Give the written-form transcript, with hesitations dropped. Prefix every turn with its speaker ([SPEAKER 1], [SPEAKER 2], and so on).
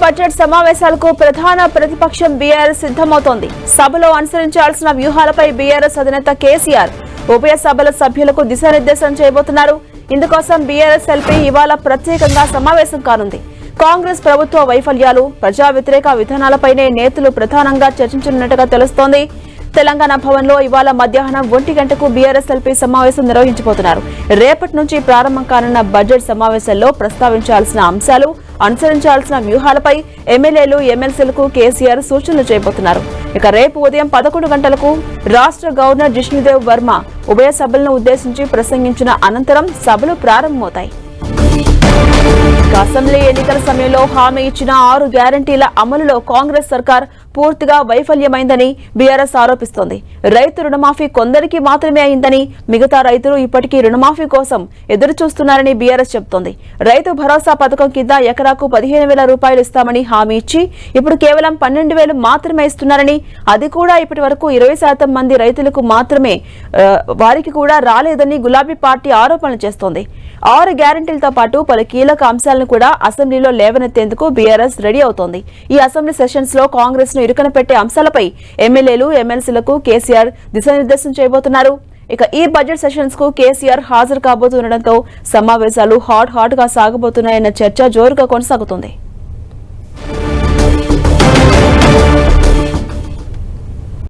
[SPEAKER 1] Budget సమావేశాలకు ప్రధాన ప్రతిపక్షం బీఆర్ఎస్ సిద్ధమవుతోంది. సభలో అనుసరించాల్సిన వ్యూహాలపై బీఆర్ఎస్ అధినేత కేసీఆర్ ఉభయ సభల సభ్యులకు దిశానిర్దేశం చేయబోతున్నారు. ఇందుకోసం బీఆర్ఎస్ ఎల్పీ ఇవాళ ప్రత్యేకంగా సమావేశం కానుంది. కాంగ్రెస్ ప్రభుత్వ వైఫల్యాలు, ప్రజా వ్యతిరేక విధానాలపైనే నేతలు ప్రధానంగా చర్చించనున్నట్టుగా తెలుస్తోంది. తెలంగాణ భవన్లో ఇవాళ మధ్యాహ్నం 1 గంటకు బీఆర్ఎస్ ఎల్పీ సమావేశం నిర్వహించబోతున్నారు. రేపటి నుంచి ప్రారంభం కానున్న బడ్జెట్ సమావేశాల్లో ప్రస్తావించాల్సిన అంశాలు, అనుసరించాల్సిన వ్యూహాలపై ఎమ్మెల్యేలు, ఎమ్మెల్సీలకు కేసీఆర్ సూచనలు చేయబోతున్నారు. ఇక రేపు ఉదయం 11 గంటలకు రాష్ట్ర గవర్నర్ జిష్ణుదేవ్ వర్మ ఉభయ సభలను ఉద్దేశించి ప్రసంగించిన అనంతరం సభలు ప్రారంభమవుతాయి. అసెంబ్లీ ఎన్నికల సమయంలో హామీ ఇచ్చిన 6 గ్యారంటీల అమలులో కాంగ్రెస్ సర్కార్ పూర్తిగా వైఫల్యమైందని బీఆర్ఎస్ ఆరోపిస్తోంది. రైతు రుణమాఫీ కొందరికి మాత్రమే అయిందని, మిగతా రైతులు ఇప్పటికీ రుణమాఫీ కోసం ఎదురు చూస్తున్నారని బీఆర్ఎస్ చెబుతోంది. రైతు భరోసా పథకం కింద ఎకరాకు 15,000 రూపాయలు ఇస్తామని హామీ ఇచ్చి ఇప్పుడు కేవలం 12,000 మాత్రమే ఇస్తున్నారని, అది కూడా ఇప్పటి వరకు 20% మంది రైతులకు మాత్రమే వారికి కూడా రాలేదని గులాబీ పార్టీ ఆరోపణలు చేస్తోంది. 6 గ్యారంటీలతో పాటు పలు కీలక అంశాలను కూడా అసెంబ్లీలో లేవనెత్తేందుకు బీఆర్ఎస్ రెడీ అవుతోంది. ఈ అసెంబ్లీ సెషన్స్ లో కాంగ్రెస్ ను ఇరుకన పెట్టే అంశాలపై ఎమ్మెల్యేలు, ఎమ్మెల్సీలకు కేసీఆర్ దిశానిర్దేశం చేయబోతున్నారు. ఇక ఈ బడ్జెట్ సెషన్స్ కు కేసీఆర్ హాజరు కాబోతుండటంతో సమావేశాలు హాట్ గా సాగబోతున్నాయన్న చర్చ జోరుగా కొనసాగుతుంది.